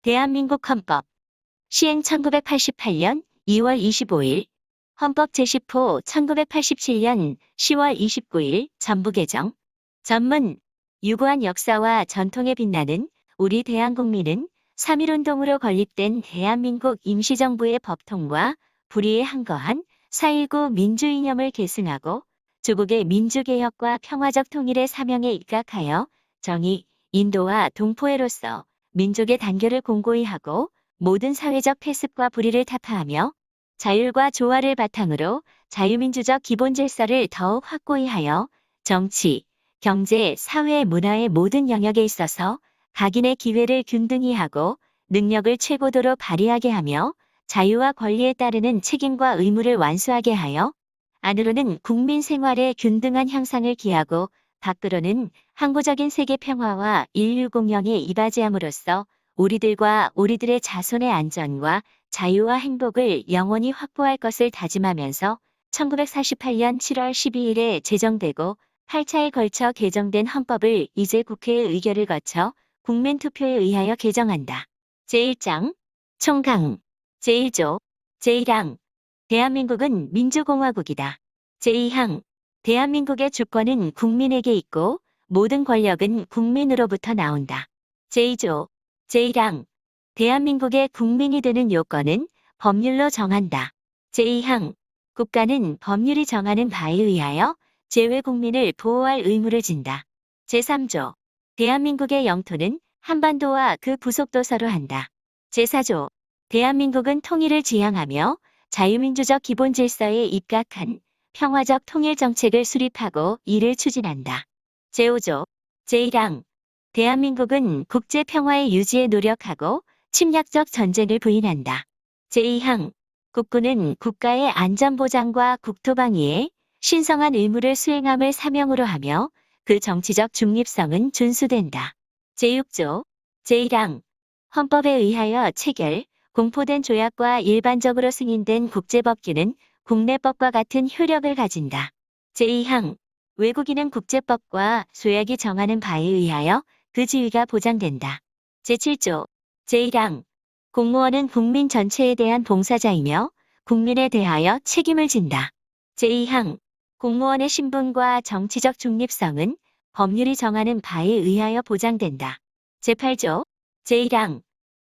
대한민국 헌법 시행 1988년 2월 25일 헌법 제10호 1987년 10월 29일 전부 개정 전문 유구한 역사와 전통에 빛나는 우리 대한국민은 3.1운동으로 건립된 대한민국 임시정부의 법통과 불의에 항거한 4.19 민주이념을 계승하고 조국의 민주개혁과 평화적 통일의 사명에 입각하여 정의, 인도와 동포애로서 민족의 단결을 공고히 하고 모든 사회적 폐습과 불의를 타파하며 자율과 조화를 바탕으로 자유민주적 기본질서를 더욱 확고히 하여 정치, 경제, 사회, 문화의 모든 영역에 있어서 각인의 기회를 균등히 하고 능력을 최고도로 발휘하게 하며 자유와 권리에 따르는 책임과 의무를 완수하게 하여 안으로는 국민 생활의 균등한 향상을 기하고 밖으로는 항구적인 세계 평화와 인류 공영에 이바지함으로써 우리들과 우리들의 자손의 안전과 자유와 행복을 영원히 확보할 것을 다짐하면서 1948년 7월 12일에 제정되고 8차에 걸쳐 개정된 헌법을 이제 국회의 의결을 거쳐 국민투표에 의하여 개정한다. 제1장 총강 제1조 제1항 대한민국은 민주공화국이다. 제2항 대한민국의 주권은 국민에게 있고 모든 권력은 국민으로부터 나온다. 제2조 제1항 대한민국의 국민이 되는 요건은 법률로 정한다. 제2항 국가는 법률이 정하는 바에 의하여 재외국민을 보호할 의무를 진다. 제3조 대한민국의 영토는 한반도와 그 부속도서로 한다. 제4조 대한민국은 통일을 지향하며 자유민주적 기본질서에 입각한 평화적 통일정책을 수립하고 이를 추진한다. 제5조 제1항 대한민국은 국제평화의 유지에 노력하고 침략적 전쟁을 부인한다. 제2항 국군은 국가의 안전보장과 국토방위에 신성한 의무를 수행함을 사명으로 하며 그 정치적 중립성은 준수된다. 제6조 제1항 헌법에 의하여 체결, 공포된 조약과 일반적으로 승인된 국제법규는 국내법과 같은 효력을 가진다. 제2항 외국인은 국제법과 조약이 정하는 바에 의하여 그 지위가 보장된다. 제7조 제1항 공무원은 국민 전체에 대한 봉사자이며 국민에 대하여 책임을 진다. 제2항 공무원의 신분과 정치적 중립성은 법률이 정하는 바에 의하여 보장된다. 제8조 제1항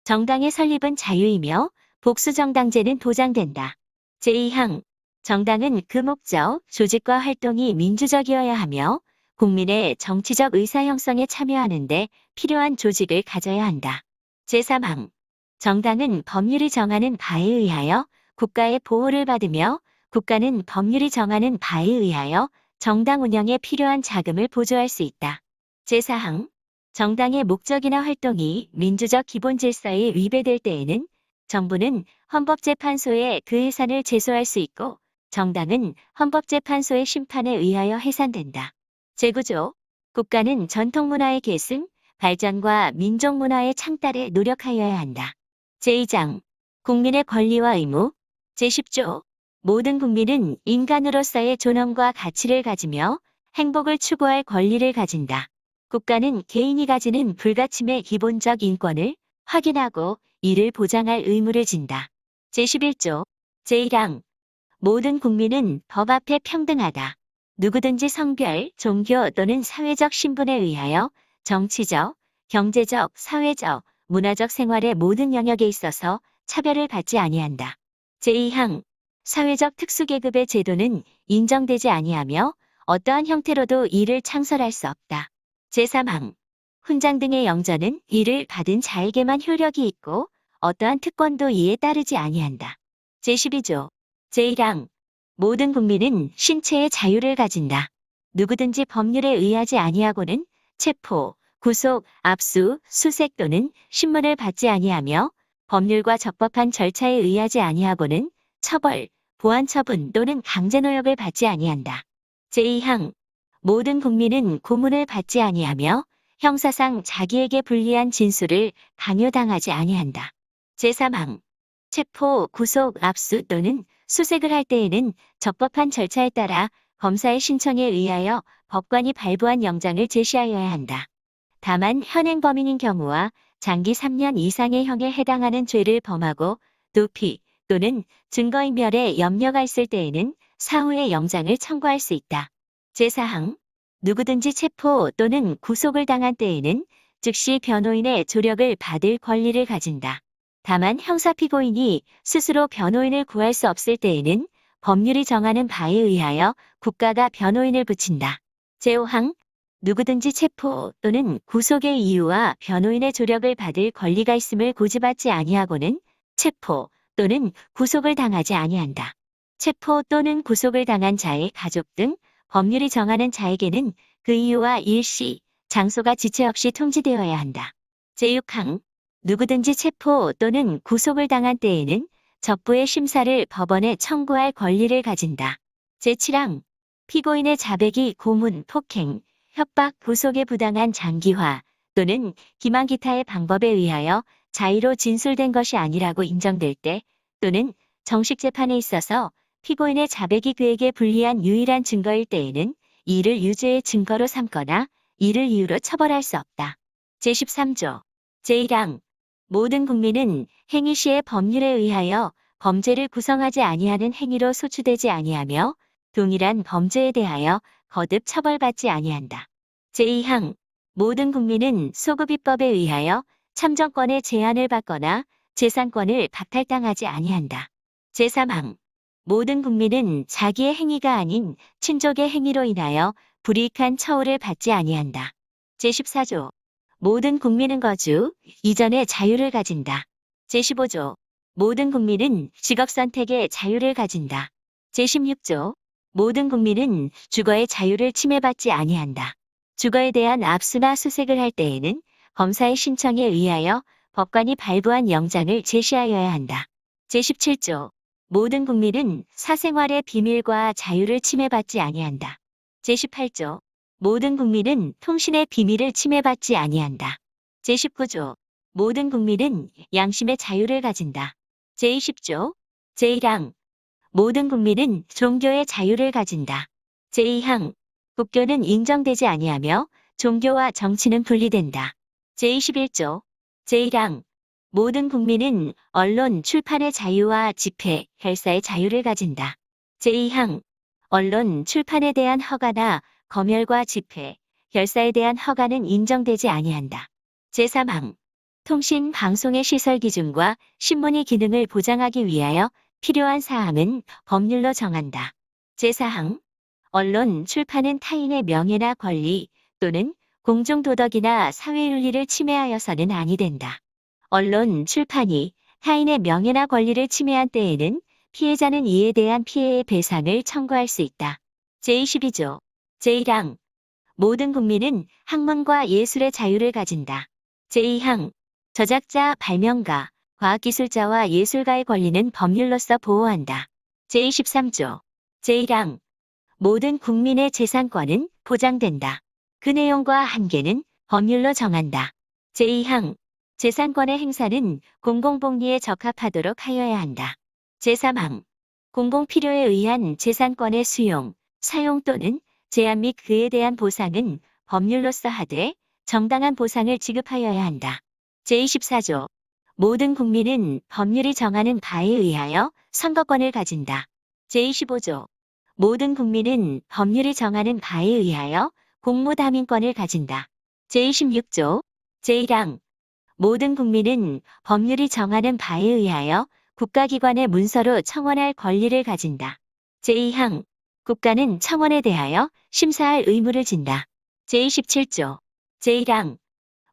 정당의 설립은 자유이며 복수정당제는 보장된다. 제2항 정당은 그 목적, 조직과 활동이 민주적이어야 하며 국민의 정치적 의사 형성에 참여하는 데 필요한 조직을 가져야 한다. 제3항 정당은 법률이 정하는 바에 의하여 국가의 보호를 받으며 국가는 법률이 정하는 바에 의하여 정당 운영에 필요한 자금을 보조할 수 있다. 제4항 정당의 목적이나 활동이 민주적 기본질서에 위배될 때에는 정부는 헌법재판소에 그 해산을 제소할 수 있고 정당은 헌법재판소의 심판에 의하여 해산된다. 제9조 국가는 전통문화의 계승, 발전과 민족문화의 창달에 노력하여야 한다. 제2장 국민의 권리와 의무 제10조 모든 국민은 인간으로서의 존엄과 가치를 가지며 행복을 추구할 권리를 가진다. 국가는 개인이 가지는 불가침의 기본적 인권을 확인하고 이를 보장할 의무를 진다. 제11조 제1항 모든 국민은 법 앞에 평등하다. 누구든지 성별, 종교 또는 사회적 신분에 의하여 정치적, 경제적, 사회적, 문화적 생활의 모든 영역에 있어서 차별을 받지 아니한다. 제2항 사회적 특수계급의 제도는 인정되지 아니하며 어떠한 형태로도 이를 창설할 수 없다. 제3항 훈장 등의 영전은 이를 받은 자에게만 효력이 있고 어떠한 특권도 이에 따르지 아니한다. 제12조 제1항 모든 국민은 신체의 자유를 가진다. 누구든지 법률에 의하지 아니하고는 체포, 구속, 압수, 수색 또는 신문을 받지 아니하며 법률과 적법한 절차에 의하지 아니하고는 처벌, 보안처분 또는 강제노역을 받지 아니한다. 제2항 모든 국민은 고문을 받지 아니하며 형사상 자기에게 불리한 진술을 강요당하지 아니한다. 제3항 체포, 구속, 압수 또는 수색을 할 때에는 적법한 절차에 따라 검사의 신청에 의하여 법관이 발부한 영장을 제시하여야 한다. 다만 현행 범인인 경우와 장기 3년 이상의 형에 해당하는 죄를 범하고 도피 또는 증거인멸에 염려가 있을 때에는 사후에 영장을 청구할 수 있다. 제4항 누구든지 체포 또는 구속을 당한 때에는 즉시 변호인의 조력을 받을 권리를 가진다. 다만 형사피고인이 스스로 변호인을 구할 수 없을 때에는 법률이 정하는 바에 의하여 국가가 변호인을 붙인다. 제5항 누구든지 체포 또는 구속의 이유와 변호인의 조력을 받을 권리가 있음을 고지받지 아니하고는 체포 또는 구속을 당하지 아니한다. 체포 또는 구속을 당한 자의 가족 등 법률이 정하는 자에게는 그 이유와 일시, 장소가 지체 없이 통지되어야 한다. 제6항 누구든지 체포 또는 구속을 당한 때에는 적부의 심사를 법원에 청구할 권리를 가진다. 제7항 피고인의 자백이 고문, 폭행, 협박, 구속에 부당한 장기화 또는 기망 기타의 방법에 의하여 자의로 진술된 것이 아니라고 인정될 때 또는 정식 재판에 있어서 피고인의 자백이 그에게 불리한 유일한 증거일 때에는 이를 유죄의 증거로 삼거나 이를 이유로 처벌할 수 없다. 제13조 제1항 모든 국민은 행위 시의 법률에 의하여 범죄를 구성하지 아니하는 행위로 소추되지 아니하며 동일한 범죄에 대하여 거듭 처벌받지 아니한다. 제2항 모든 국민은 소급입법에 의하여 참정권의 제한을 받거나 재산권을 박탈당하지 아니한다. 제3항 모든 국민은 자기의 행위가 아닌 친족의 행위로 인하여 불이익한 처우를 받지 아니한다. 제14조 모든 국민은 거주, 이전의 자유를 가진다. 제15조 모든 국민은 직업 선택의 자유를 가진다. 제16조 모든 국민은 주거의 자유를 침해받지 아니한다. 주거에 대한 압수나 수색을 할 때에는 검사의 신청에 의하여 법관이 발부한 영장을 제시하여야 한다. 제17조 모든 국민은 사생활의 비밀과 자유를 침해받지 아니한다. 제18조 모든 국민은 통신의 비밀을 침해받지 아니한다. 제19조 모든 국민은 양심의 자유를 가진다. 제20조 제1항 모든 국민은 종교의 자유를 가진다. 제2항 국교는 인정되지 아니하며 종교와 정치는 분리된다. 제21조 제1항 모든 국민은 언론, 출판의 자유와 집회, 결사의 자유를 가진다. 제2항 언론, 출판에 대한 허가나 검열과 집회, 결사에 대한 허가는 인정되지 아니한다. 제3항 통신, 방송의 시설 기준과 신문의 기능을 보장하기 위하여 필요한 사항은 법률로 정한다. 제4항 언론, 출판은 타인의 명예나 권리 또는 공중도덕이나 사회윤리를 침해하여서는 아니 된다. 언론, 출판이 타인의 명예나 권리를 침해한 때에는 피해자는 이에 대한 피해의 배상을 청구할 수 있다. 제22조 제1항 모든 국민은 학문과 예술의 자유를 가진다. 제2항 저작자, 발명가, 과학기술자와 예술가의 권리는 법률로서 보호한다. 제23조 제1항 모든 국민의 재산권은 보장된다. 그 내용과 한계는 법률로 정한다. 제2항 재산권의 행사는 공공복리에 적합하도록 하여야 한다. 제3항 공공필요에 의한 재산권의 수용, 사용 또는 제한 및 그에 대한 보상은 법률로서 하되 정당한 보상을 지급하여야 한다. 제24조 모든 국민은 법률이 정하는 바에 의하여 선거권을 가진다. 제25조 모든 국민은 법률이 정하는 바에 의하여 공무담임권을 가진다. 제26조 제1항 모든 국민은 법률이 정하는 바에 의하여 국가기관의 문서로 청원할 권리를 가진다. 제2항 국가는 청원에 대하여 심사할 의무를 진다. 제27조 제1항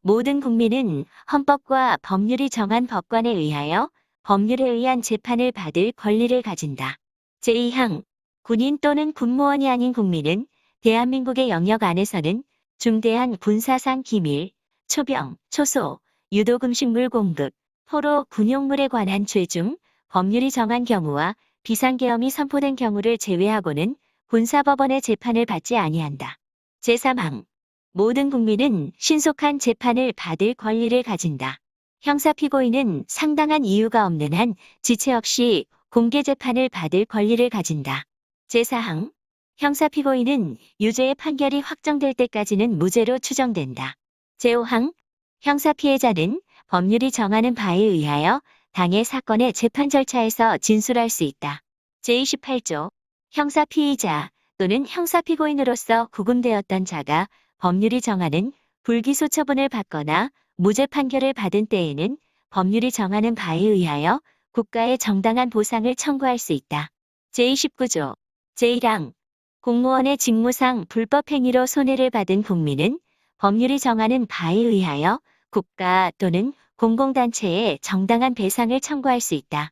모든 국민은 헌법과 법률이 정한 법관에 의하여 법률에 의한 재판을 받을 권리를 가진다. 제2항 군인 또는 군무원이 아닌 국민은 대한민국의 영역 안에서는 중대한 군사상 기밀, 초병, 초소, 유독음식물 공급, 포로, 군용물에 관한 죄 중 법률이 정한 경우와 비상계엄이 선포된 경우를 제외하고는 군사법원의 재판을 받지 아니한다. 제3항 모든 국민은 신속한 재판을 받을 권리를 가진다. 형사피고인은 상당한 이유가 없는 한 지체 없이 공개 재판을 받을 권리를 가진다. 제4항 형사피고인은 유죄의 판결이 확정될 때까지는 무죄로 추정된다. 제5항 형사피해자는 법률이 정하는 바에 의하여 당해 사건의 재판 절차에서 진술할 수 있다. 제28조 형사 피의자 또는 형사 피고인으로서 구금되었던 자가 법률이 정하는 불기소 처분을 받거나 무죄 판결을 받은 때에는 법률이 정하는 바에 의하여 국가에 정당한 보상을 청구할 수 있다. 제29조 제1항 공무원의 직무상 불법 행위로 손해를 받은 국민은 법률이 정하는 바에 의하여 국가 또는 공공단체에 정당한 배상을 청구할 수 있다.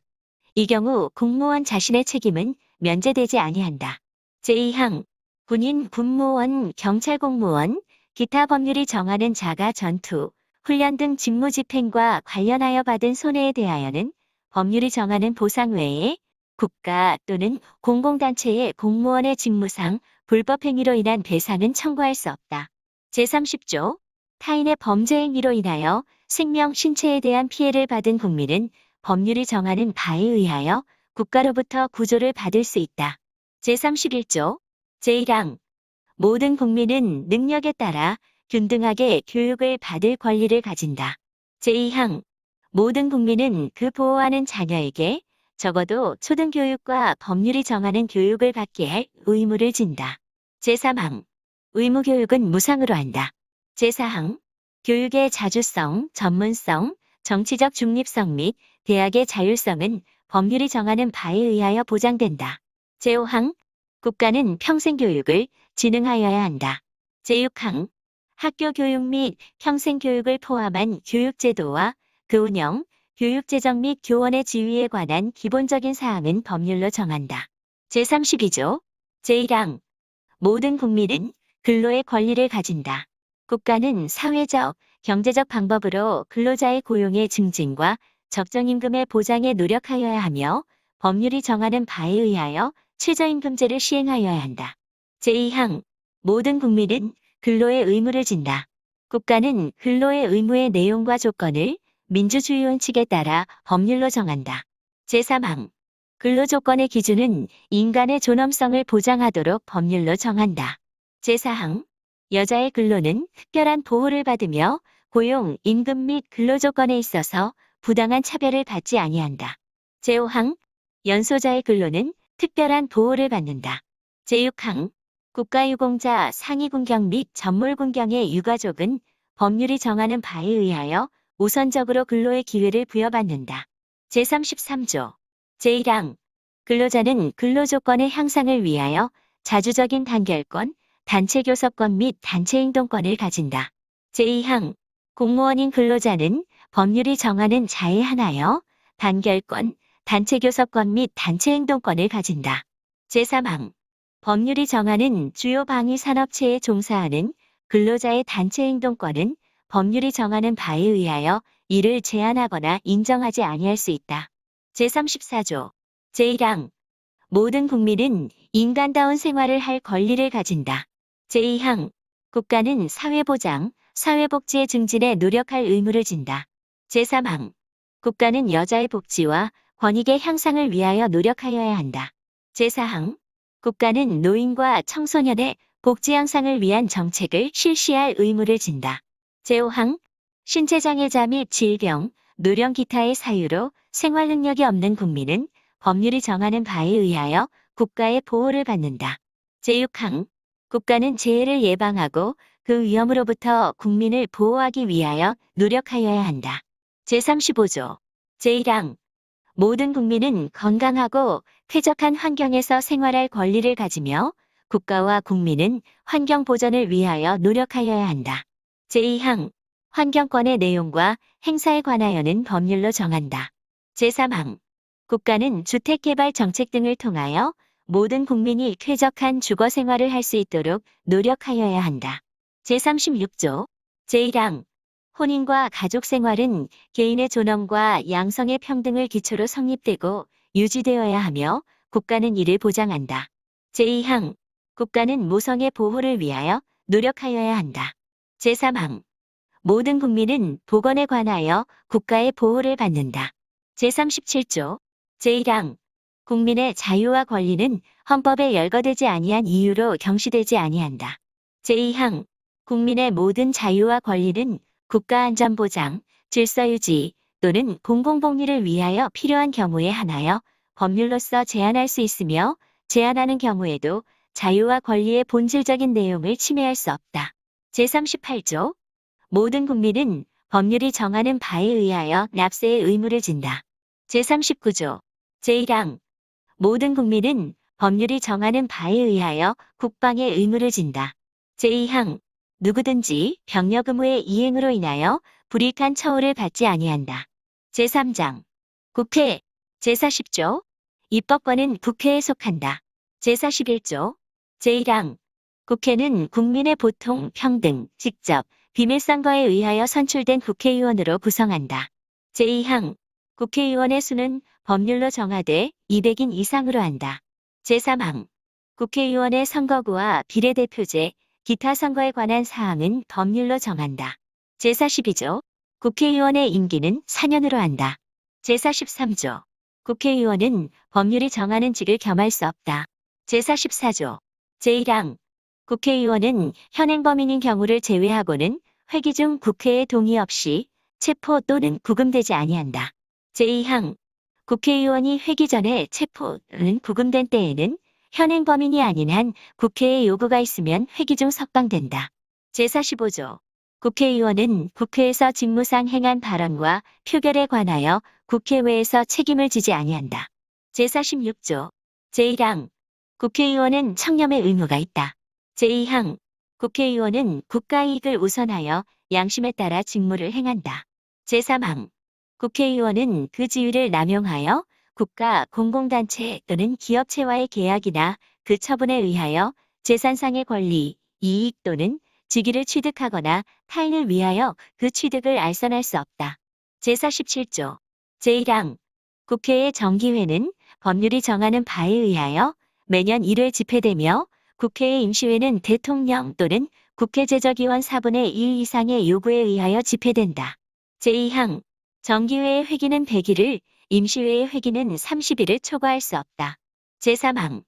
이 경우 공무원 자신의 책임은 면제되지 아니한다. 제2항 군인, 군무원, 경찰 공무원, 기타 법률이 정하는 자가 전투, 훈련 등 직무 집행과 관련하여 받은 손해에 대하여는 법률이 정하는 보상 외에 국가 또는 공공단체의 공무원의 직무상 불법 행위로 인한 배상은 청구할 수 없다. 제30조 타인의 범죄 행위로 인하여 생명, 신체에 대한 피해를 받은 국민은 법률이 정하는 바에 의하여 국가로부터 구조를 받을 수 있다. 제31조 제1항 모든 국민은 능력에 따라 균등하게 교육을 받을 권리를 가진다. 제2항 모든 국민은 그 보호하는 자녀에게 적어도 초등교육과 법률이 정하는 교육을 받게 할 의무를 진다. 제3항 의무교육은 무상으로 한다. 제4항 교육의 자주성, 전문성, 정치적 중립성 및 대학의 자율성은 법률이 정하는 바에 의하여 보장된다. 제5항 국가는 평생교육을 진흥하여야 한다. 제6항 학교 교육 및 평생교육을 포함한 교육제도와 그 운영, 교육재정 및 교원의 지위에 관한 기본적인 사항은 법률로 정한다. 제32조 제1항 모든 국민은 근로의 권리를 가진다. 국가는 사회적, 경제적 방법으로 근로자의 고용의 증진과 적정임금의 보장에 노력하여야 하며 법률이 정하는 바에 의하여 최저임금제를 시행하여야 한다. 제2항 모든 국민은 근로의 의무를 진다. 국가는 근로의 의무의 내용과 조건을 민주주의 원칙에 따라 법률로 정한다. 제3항 근로조건의 기준은 인간의 존엄성을 보장하도록 법률로 정한다. 제4항 여자의 근로는 특별한 보호를 받으며 고용, 임금 및 근로조건에 있어서 부당한 차별을 받지 아니한다. 제5항 연소자의 근로는 특별한 보호를 받는다. 제6항 국가유공자 상위군경 및 전몰군경의 유가족은 법률이 정하는 바에 의하여 우선적으로 근로의 기회를 부여받는다. 제33조 제1항 근로자는 근로조건의 향상을 위하여 자주적인 단결권, 단체교섭권 및 단체행동권을 가진다. 제2항 공무원인 근로자는 법률이 정하는 자에 한하여 단결권, 단체교섭권 및 단체행동권을 가진다. 제3항 법률이 정하는 주요 방위 산업체에 종사하는 근로자의 단체행동권은 법률이 정하는 바에 의하여 이를 제한하거나 인정하지 아니할 수 있다. 제34조 제1항 모든 국민은 인간다운 생활을 할 권리를 가진다. 제2항 국가는 사회보장, 사회복지의 증진에 노력할 의무를 진다. 제3항 국가는 여자의 복지와 권익의 향상을 위하여 노력하여야 한다. 제4항 국가는 노인과 청소년의 복지 향상을 위한 정책을 실시할 의무를 진다. 제5항 신체장애자 및 질병, 노령 기타의 사유로 생활 능력이 없는 국민은 법률이 정하는 바에 의하여 국가의 보호를 받는다. 제6항 국가는 재해를 예방하고 그 위험으로부터 국민을 보호하기 위하여 노력하여야 한다. 제35조 제1항 모든 국민은 건강하고 쾌적한 환경에서 생활할 권리를 가지며 국가와 국민은 환경 보전을 위하여 노력하여야 한다. 제2항 환경권의 내용과 행사에 관하여는 법률로 정한다. 제3항 국가는 주택개발 정책 등을 통하여 모든 국민이 쾌적한 주거 생활을 할 수 있도록 노력하여야 한다. 제36조 제1항 혼인과 가족 생활은 개인의 존엄과 양성의 평등을 기초로 성립되고 유지되어야 하며 국가는 이를 보장한다. 제2항 국가는 모성의 보호를 위하여 노력하여야 한다. 제3항 모든 국민은 보건에 관하여 국가의 보호를 받는다. 제37조 제1항 국민의 자유와 권리는 헌법에 열거되지 아니한 이유로 경시되지 아니한다. 제2항 국민의 모든 자유와 권리는 국가안전보장, 질서유지 또는 공공복리를 위하여 필요한 경우에 한하여 법률로서 제한할 수 있으며 제한하는 경우에도 자유와 권리의 본질적인 내용을 침해할 수 없다. 제38조 모든 국민은 법률이 정하는 바에 의하여 납세의 의무를 진다. 제39조 제1항 모든 국민은 법률이 정하는 바에 의하여 국방의 의무를 진다. 제2항 누구든지 병력 의무의 이행으로 인하여 불이익한 처우를 받지 아니한다. 제3장 국회 제40조 입법권은 국회에 속한다. 제41조 제1항 국회는 국민의 보통, 평등, 직접, 비밀선거에 의하여 선출된 국회의원으로 구성한다. 제2항 국회의원의 수는 법률로 정하되 200인 이상으로 한다. 제3항 국회의원의 선거구와 비례대표제, 기타 선거에 관한 사항은 법률로 정한다. 제42조 국회의원의 임기는 4년으로 한다. 제43조 국회의원은 법률이 정하는 직을 겸할 수 없다. 제44조 제1항 국회의원은 현행범인인 경우를 제외하고는 회기 중 국회의 동의 없이 체포 또는 구금되지 아니한다. 제2항 국회의원이 회기 전에 체포 또는 구금된 때에는 현행범인이 아닌 한 국회의 요구가 있으면 회기 중 석방된다. 제45조 국회의원은 국회에서 직무상 행한 발언과 표결에 관하여 국회외에서 책임을 지지 아니한다. 제46조 제1항 국회의원은 청렴의 의무가 있다. 제2항 국회의원은 국가이익을 우선하여 양심에 따라 직무를 행한다. 제3항 국회의원은 그 지위를 남용하여 국가, 공공단체 또는 기업체와의 계약이나 그 처분에 의하여 재산상의 권리, 이익 또는 직위를 취득하거나 타인을 위하여 그 취득을 알선할 수 없다. 제47조 제1항 국회의 정기회는 법률이 정하는 바에 의하여 매년 1회 집회되며 국회의 임시회는 대통령 또는 국회 제적위원 4분의 1 이상의 요구에 의하여 집회된다. 제2항 정기회의 회기는 100일을, 임시회의 회기는 30일을 초과할 수 없다. 제3항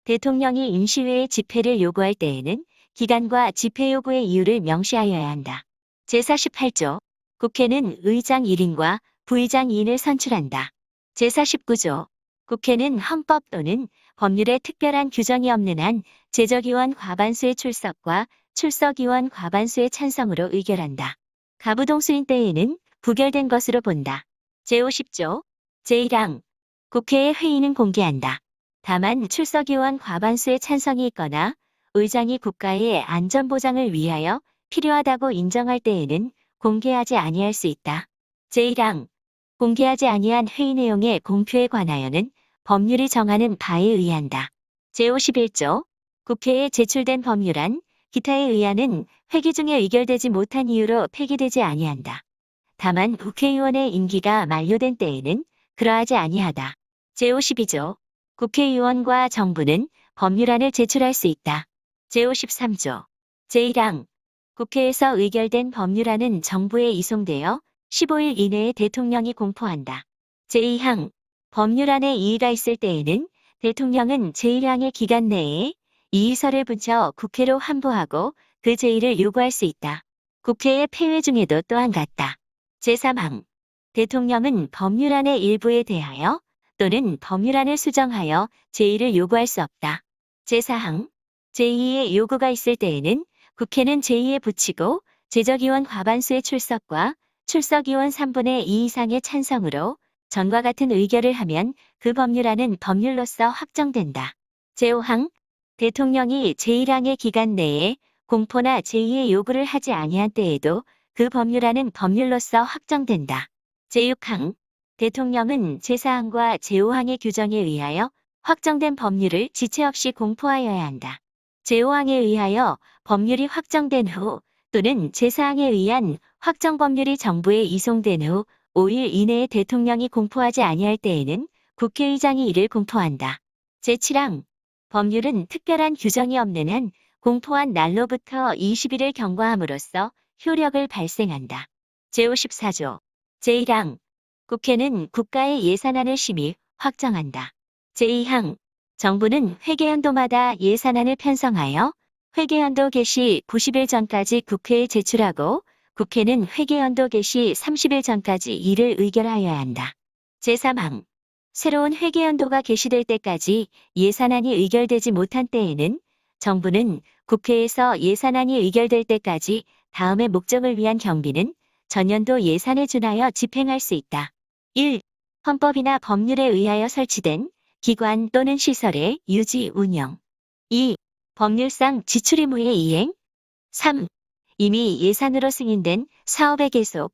대통령이 임시회의 집회를 요구할 때에는 기간과 집회 요구의 이유를 명시하여야 한다. 제48조 국회는 의장 1인과 부의장 2인을 선출한다. 제49조 국회는 헌법 또는 법률에 특별한 규정이 없는 한 제적위원 과반수의 출석과 출석위원 과반수의 찬성으로 의결한다. 가부동수인 때에는 부결된 것으로 본다. 제50조 제1항 국회의 회의는 공개한다. 다만 출석위원 과반수의 찬성이 있거나 의장이 국가의 안전보장을 위하여 필요하다고 인정할 때에는 공개하지 아니할 수 있다. 제1항 공개하지 아니한 회의 내용의 공표에 관하여는 법률이 정하는 바에 의한다. 제51조 국회에 제출된 법률안, 기타에 의하는 회기 중에 의결되지 못한 이유로 폐기되지 아니한다. 다만 국회의원의 임기가 만료된 때에는 그러하지 아니하다. 제52조 국회의원과 정부는 법률안을 제출할 수 있다. 제53조 제1항 국회에서 의결된 법률안은 정부에 이송되어 15일 이내에 대통령이 공포한다. 제2항 법률안에 이의가 있을 때에는 대통령은 제1항의 기간 내에 이의서를 붙여 국회로 환부하고 그 제의를 요구할 수 있다. 국회의 폐회 중에도 또한 같다. 제3항 대통령은 법률안의 일부에 대하여 또는 법률안을 수정하여 제의를 요구할 수 없다. 제4항 제2의 요구가 있을 때에는 국회는 제2에 붙이고 제적위원 과반수의 출석과 출석위원 3분의 2 이상의 찬성으로 전과 같은 의결을 하면 그 법률안은 법률로서 확정된다. 제5항 대통령이 제1항의 기간 내에 공포나 제2의 요구를 하지 아니한 때에도 그 법률안은 법률로서 확정된다. 제6항 대통령은 제4항과 제5항의 규정에 의하여 확정된 법률을 지체 없이 공포하여야 한다. 제5항에 의하여 법률이 확정된 후 또는 제4항에 의한 확정 법률이 정부에 이송된 후 5일 이내에 대통령이 공포하지 아니할 때에는 국회의장이 이를 공포한다. 제7항 법률은 특별한 규정이 없는 한 공포한 날로부터 20일을 경과함으로써 효력을 발생한다. 제54조 제1항 국회는 국가의 예산안을 심의, 확정한다. 제2항 정부는 회계연도마다 예산안을 편성하여 회계연도 개시 90일 전까지 국회에 제출하고 국회는 회계연도 개시 30일 전까지 이를 의결하여야 한다. 제3항 새로운 회계연도가 개시될 때까지 예산안이 의결되지 못한 때에는 정부는 국회에서 예산안이 의결될 때까지 다음의 목적을 위한 경비는 전년도 예산에 준하여 집행할 수 있다. 1. 헌법이나 법률에 의하여 설치된 기관 또는 시설의 유지, 운영. 2. 법률상 지출 의무의 이행. 3. 이미 예산으로 승인된 사업의 계속.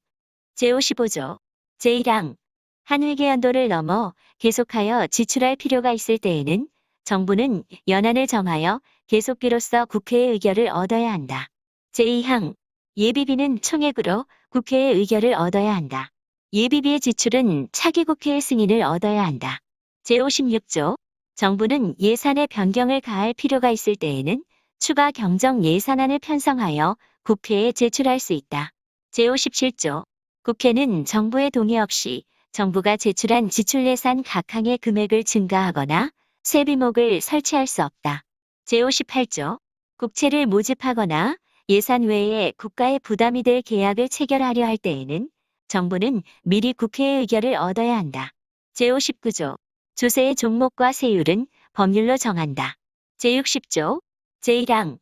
제55조 제1항 한 회계연도를 넘어 계속하여 지출할 필요가 있을 때에는 정부는 연한을 정하여 계속비로서 국회의 의결을 얻어야 한다. 제2항 예비비는 총액으로 국회의 의결을 얻어야 한다. 예비비의 지출은 차기 국회의 승인을 얻어야 한다. 제56조 정부는 예산에 변경을 가할 필요가 있을 때에는 추가 경정 예산안을 편성하여 국회에 제출할 수 있다. 제57조 국회는 정부의 동의 없이 정부가 제출한 지출 예산 각 항의 금액을 증가하거나 세비목을 설치할 수 없다. 제58조 국채를 모집하거나 예산 외에 국가의 부담이 될 계약을 체결하려 할 때에는 정부는 미리 국회의 의결을 얻어야 한다. 제59조 조세의 종목과 세율은 법률로 정한다. 제60조 제1항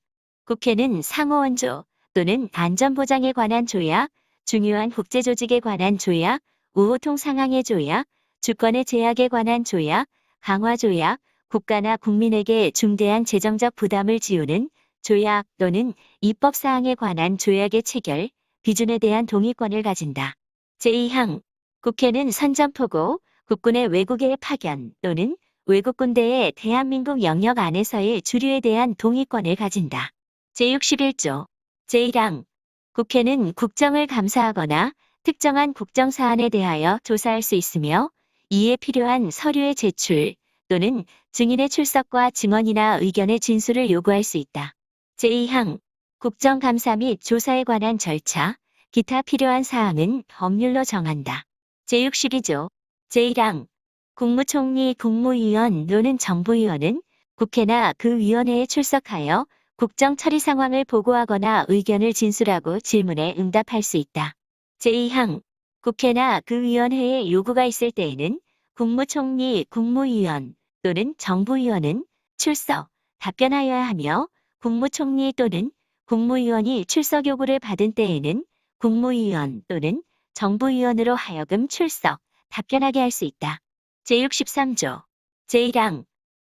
국회는 상호원조 또는 안전보장에 관한 조약, 중요한 국제조직에 관한 조약, 우호통 상황의 조약, 주권의 제약에 관한 조약, 강화조약, 국가나 국민에게 중대한 재정적 부담을 지우는 조약 또는 입법사항에 관한 조약의 체결, 비준에 대한 동의권을 가진다. 제2항 국회는 선전포고, 국군의 외국에 파견 또는 외국 군대의 대한민국 영역 안에서의 주류에 대한 동의권을 가진다. 제61조 제1항 국회는 국정을 감사하거나 특정한 국정사안에 대하여 조사할 수 있으며 이에 필요한 서류의 제출 또는 증인의 출석과 증언이나 의견의 진술을 요구할 수 있다. 제2항 국정감사 및 조사에 관한 절차, 기타 필요한 사항은 법률로 정한다. 제62조 제1항 국무총리, 국무위원 또는 정부위원은 국회나 그 위원회에 출석하여 국정 처리 상황을 보고하거나 의견을 진술하고 질문에 응답할 수 있다. 제2항 국회나 그 위원회에 요구가 있을 때에는 국무총리, 국무위원 또는 정부위원은 출석, 답변하여야 하며 국무총리 또는 국무위원이 출석 요구를 받은 때에는 국무위원 또는 정부위원으로 하여금 출석, 답변하게 할 수 있다. 제63조 제1항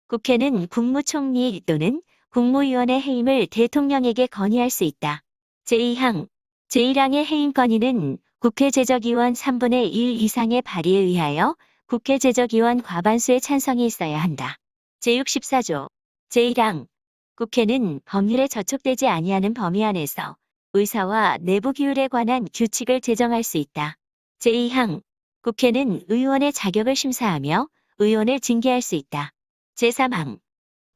국회는 국무총리 또는 국무위원의 해임을 대통령에게 건의할 수 있다. 제2항 제1항의 해임 건의는 국회 제적위원 3분의 1 이상의 발의에 의하여 국회 제적위원 과반수의 찬성이 있어야 한다. 제64조 제1항 국회는 법률에 저촉되지 아니하는 범위 안에서 의사와 내부 기율에 관한 규칙을 제정할 수 있다. 제2항 국회는 의원의 자격을 심사하며 의원을 징계할 수 있다. 제3항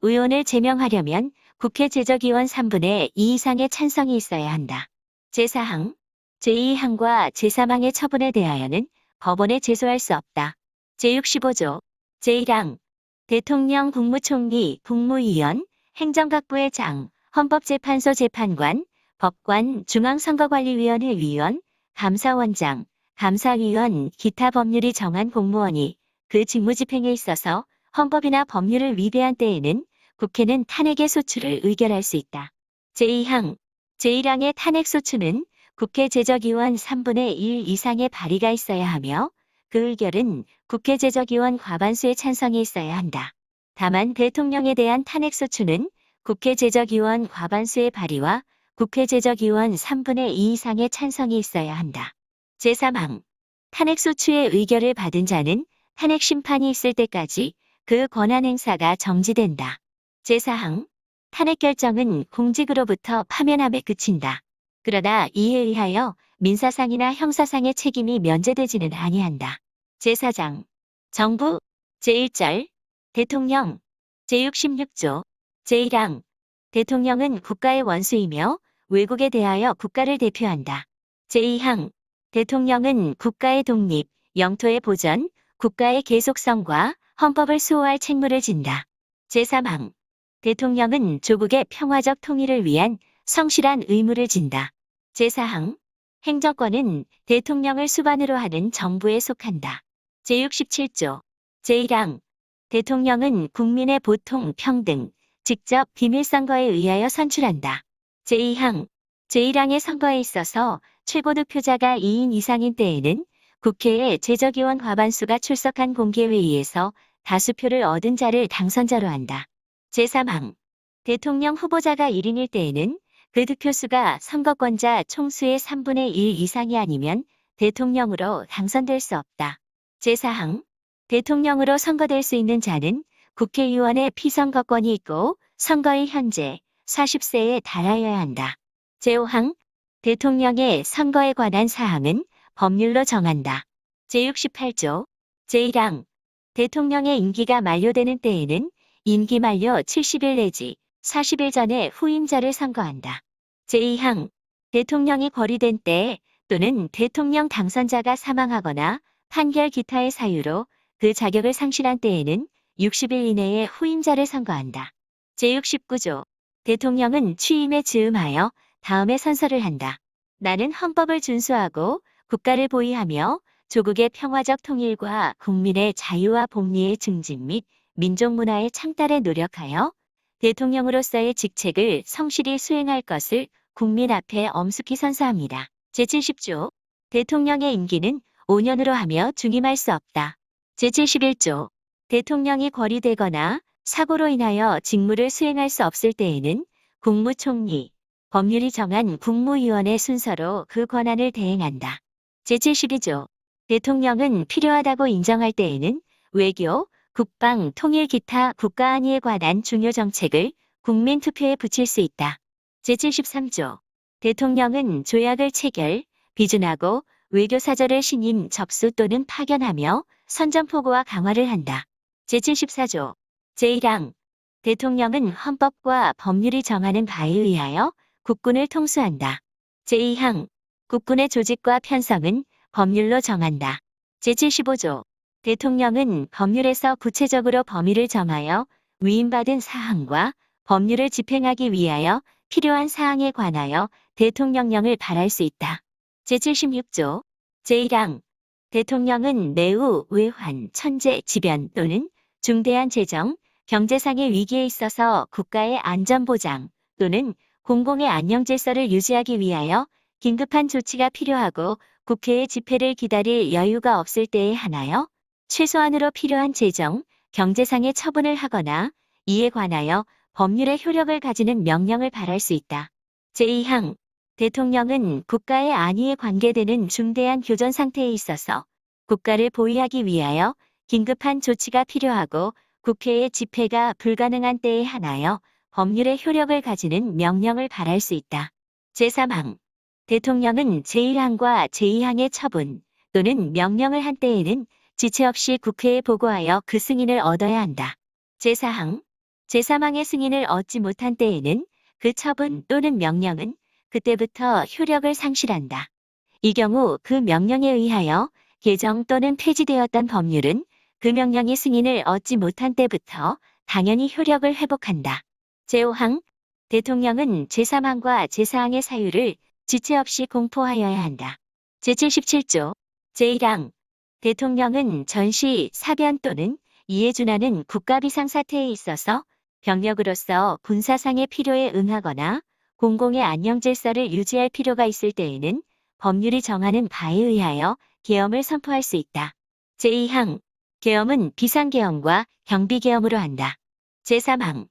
의원을 제명하려면 국회 제적위원 3분의 2 이상의 찬성이 있어야 한다. 제4항 제2항과 제3항의 처분에 대하여는 법원에 제소할 수 없다. 제65조 제1항 대통령, 국무총리, 국무위원, 행정각부의 장, 헌법재판소 재판관, 법관, 중앙선거관리위원회 위원, 감사원장, 감사위원, 기타 법률이 정한 공무원이 그 직무집행에 있어서 헌법이나 법률을 위배한 때에는 국회는 탄핵의 소추를 의결할 수 있다. 제2항 제1항의 탄핵소추는 국회 제적위원 3분의 1 이상의 발의가 있어야 하며 그 의결은 국회 제적위원 과반수의 찬성이 있어야 한다. 다만 대통령에 대한 탄핵소추는 국회 제적위원 과반수의 발의와 국회 제적위원 3분의 2 이상의 찬성이 있어야 한다. 제3항 탄핵소추의 의결을 받은 자는 탄핵 심판이 있을 때까지 그 권한 행사가 정지된다. 제4항 탄핵 결정은 공직으로부터 파면함에 그친다. 그러나 이에 의하여 민사상이나 형사상의 책임이 면제되지는 아니한다. 제4장 정부 제1절 대통령 제66조 제1항 대통령은 국가의 원수이며 외국에 대하여 국가를 대표한다. 제2항 대통령은 국가의 독립, 영토의 보전, 국가의 계속성과 헌법을 수호할 책무를 진다. 제3항 대통령은 조국의 평화적 통일을 위한 성실한 의무를 진다. 제4항 행정권은 대통령을 수반으로 하는 정부에 속한다. 제67조 제1항 대통령은 국민의 보통 평등, 직접 비밀선거에 의하여 선출한다. 제2항 제1항의 선거에 있어서 최고득표자가 2인 이상인 때에는 국회의 제적의원 과반수가 출석한 공개회의에서 다수표를 얻은 자를 당선자로 한다. 제3항 대통령 후보자가 1인일 때에는 그 득표수가 선거권자 총수의 3분의 1 이상이 아니면 대통령으로 당선될 수 없다. 제4항 대통령으로 선거될 수 있는 자는 국회의원의 피선거권이 있고 선거의 현재 40세에 달하여야 한다. 제5항 대통령의 선거에 관한 사항은 법률로 정한다. 제68조 제1항 대통령의 임기가 만료되는 때에는 임기 만료 70일 내지 40일 전에 후임자를 선거한다. 제2항 대통령이 거리된 때 또는 대통령 당선자가 사망하거나 판결 기타의 사유로 그 자격을 상실한 때에는 60일 이내에 후임자를 선거한다. 제69조 대통령은 취임에 즈음하여 다음에 선서를 한다. 나는 헌법을 준수하고 국가를 보위하며 조국의 평화적 통일과 국민의 자유와 복리의 증진 및 민족 문화의 창달에 노력하여 대통령으로서의 직책을 성실히 수행할 것을 국민 앞에 엄숙히 선서합니다. 제70조 대통령의 임기는 5년으로 하며 중임할 수 없다. 제71조 대통령이 거리되거나 사고로 인하여 직무를 수행할 수 없을 때에는 국무총리, 법률이 정한 국무위원회 순서로 그 권한을 대행한다. 제72조 대통령은 필요하다고 인정할 때에는 외교, 국방, 통일 기타 국가안위에 관한 중요 정책을 국민투표에 붙일 수 있다. 제73조 대통령은 조약을 체결, 비준하고 외교사절을 신임, 접수 또는 파견하며 선전포고와 강화를 한다. 제74조 제1항 대통령은 헌법과 법률이 정하는 바에 의하여 국군을 통수한다. 제2항 국군의 조직과 편성은 법률로 정한다. 제75조 대통령은 법률에서 구체적으로 범위를 정하여 위임받은 사항과 법률을 집행하기 위하여 필요한 사항에 관하여 대통령령을 발할 수 있다. 제76조 제1항 대통령은 매우 외환, 천재, 지변 또는 중대한 재정, 경제상의 위기에 있어서 국가의 안전보장 또는 공공의 안녕질서를 유지하기 위하여 긴급한 조치가 필요하고 국회의 집회를 기다릴 여유가 없을 때에 한하여 최소한으로 필요한 재정, 경제상의 처분을 하거나 이에 관하여 법률의 효력을 가지는 명령을 발할 수 있다. 제2항 대통령은 국가의 안위에 관계되는 중대한 교전 상태에 있어서 국가를 보위하기 위하여 긴급한 조치가 필요하고 국회의 집회가 불가능한 때에 한하여 법률의 효력을 가지는 명령을 발할 수 있다. 제3항 대통령은 제1항과 제2항의 처분 또는 명령을 한 때에는 지체 없이 국회에 보고하여 그 승인을 얻어야 한다. 제4항 제3항의 승인을 얻지 못한 때에는 그 처분 또는 명령은 그때부터 효력을 상실한다. 이 경우 그 명령에 의하여 개정 또는 폐지되었던 법률은 그 명령이 승인을 얻지 못한 때부터 당연히 효력을 회복한다. 제5항 대통령은 제3항과 제4항의 사유를 지체 없이 공포하여야 한다. 제77조 제1항 대통령은 전시, 사변 또는 이에 준하는 국가 비상사태에 있어서 병력으로서 군사상의 필요에 응하거나 공공의 안녕질서를 유지할 필요가 있을 때에는 법률이 정하는 바에 의하여 계엄을 선포할 수 있다. 제2항 계엄은 비상계엄과 경비계엄으로 한다. 제3항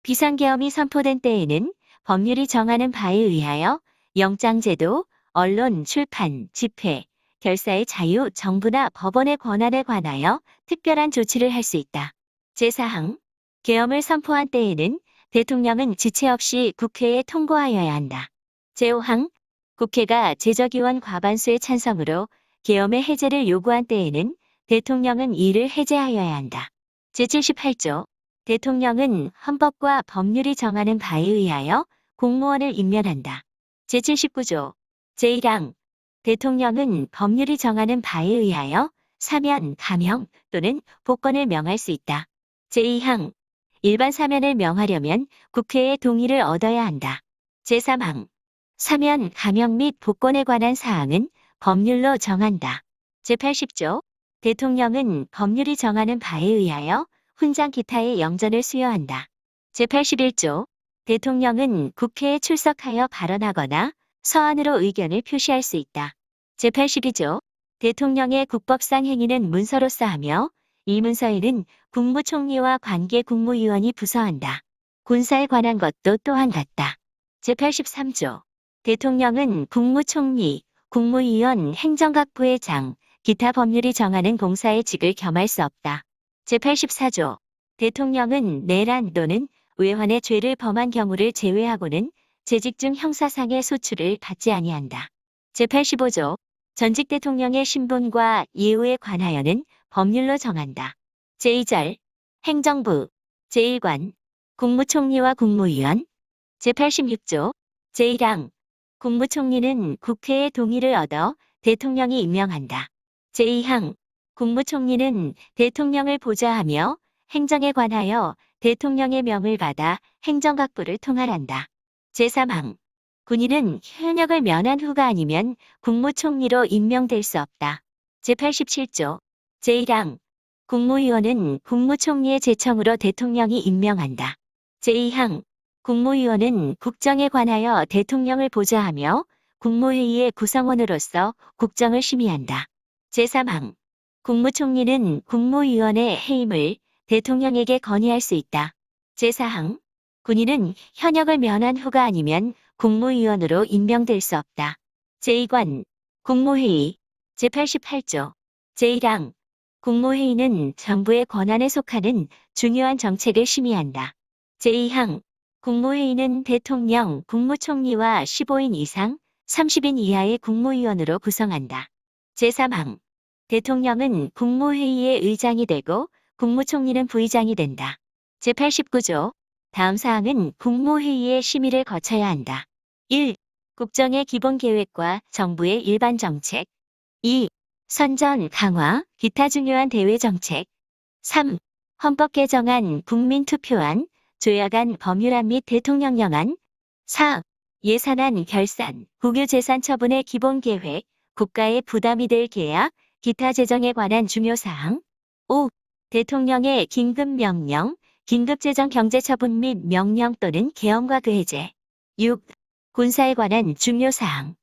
비상계엄이 선포된 때에는 법률이 정하는 바에 의하여 영장제도, 언론, 출판, 집회, 결사의 자유, 정부나 법원의 권한에 관하여 특별한 조치를 할 수 있다. 제4항 계엄을 선포한 때에는 대통령은 지체 없이 국회에 통보하여야 한다. 제5항 국회가 제적의원 과반수의 찬성으로 계엄의 해제를 요구한 때에는 대통령은 이를 해제하여야 한다. 제78조 대통령은 헌법과 법률이 정하는 바에 의하여 공무원을 임면한다. 제79조 제1항 대통령은 법률이 정하는 바에 의하여 사면, 감형 또는 복권을 명할 수 있다. 제2항 일반 사면을 명하려면 국회의 동의를 얻어야 한다. 제3항 사면, 감형 및 복권에 관한 사항은 법률로 정한다. 제80조 대통령은 법률이 정하는 바에 의하여 훈장 기타의 영전을 수여한다. 제81조 대통령은 국회에 출석하여 발언하거나 서한으로 의견을 표시할 수 있다. 제82조 대통령의 국법상 행위는 문서로서 하며 이 문서에는 국무총리와 관계 국무위원이 부서한다. 군사에 관한 것도 또한 같다. 제83조 대통령은 국무총리, 국무위원, 행정각부의 장, 기타 법률이 정하는 공사의 직을 겸할 수 없다. 제84조 대통령은 내란 또는 외환의 죄를 범한 경우를 제외하고는 재직 중 형사상의 소출을 받지 아니한다. 제85조 전직 대통령의 신분과 예우에 관하여는 법률로 정한다. 제2절 행정부, 제1관, 국무총리와 국무위원, 제86조 제1항 국무총리는 국회의 동의를 얻어 대통령이 임명한다. 제2항 국무총리는 대통령을 보좌하며 행정에 관하여 대통령의 명을 받아 행정각부를 통할한다. 제3항 군인은 현역을 면한 후가 아니면 국무총리로 임명될 수 없다. 제87조 제1항 국무위원은 국무총리의 제청으로 대통령이 임명한다. 제2항 국무위원은 국정에 관하여 대통령을 보좌하며 국무회의의 구성원으로서 국정을 심의한다. 제3항 국무총리는 국무위원의 해임을 대통령에게 건의할 수 있다. 제4항 군인은 현역을 면한 후가 아니면 국무위원으로 임명될 수 없다. 제2관 국무회의 제88조 제1항 국무회의는 정부의 권한에 속하는 중요한 정책을 심의한다. 제2항 국무회의는 대통령, 국무총리와 15인 이상, 30인 이하의 국무위원으로 구성한다. 제3항 대통령은 국무회의의 의장이 되고 국무총리는 부의장이 된다. 제89조 다음 사항은 국무회의의 심의를 거쳐야 한다. 1. 국정의 기본계획과 정부의 일반 정책. 2. 선전, 강화, 기타 중요한 대외 정책. 3. 헌법 개정안, 국민투표안, 조약안, 법률안 및 대통령령안. 4. 예산안, 결산, 국유재산 처분의 기본계획, 국가의 부담이 될 계약, 기타 재정에 관한 중요사항. 5. 대통령의 긴급명령, 긴급재정 경제처분 및 명령 또는 계엄과 그 해제. 6. 군사에 관한 중요사항.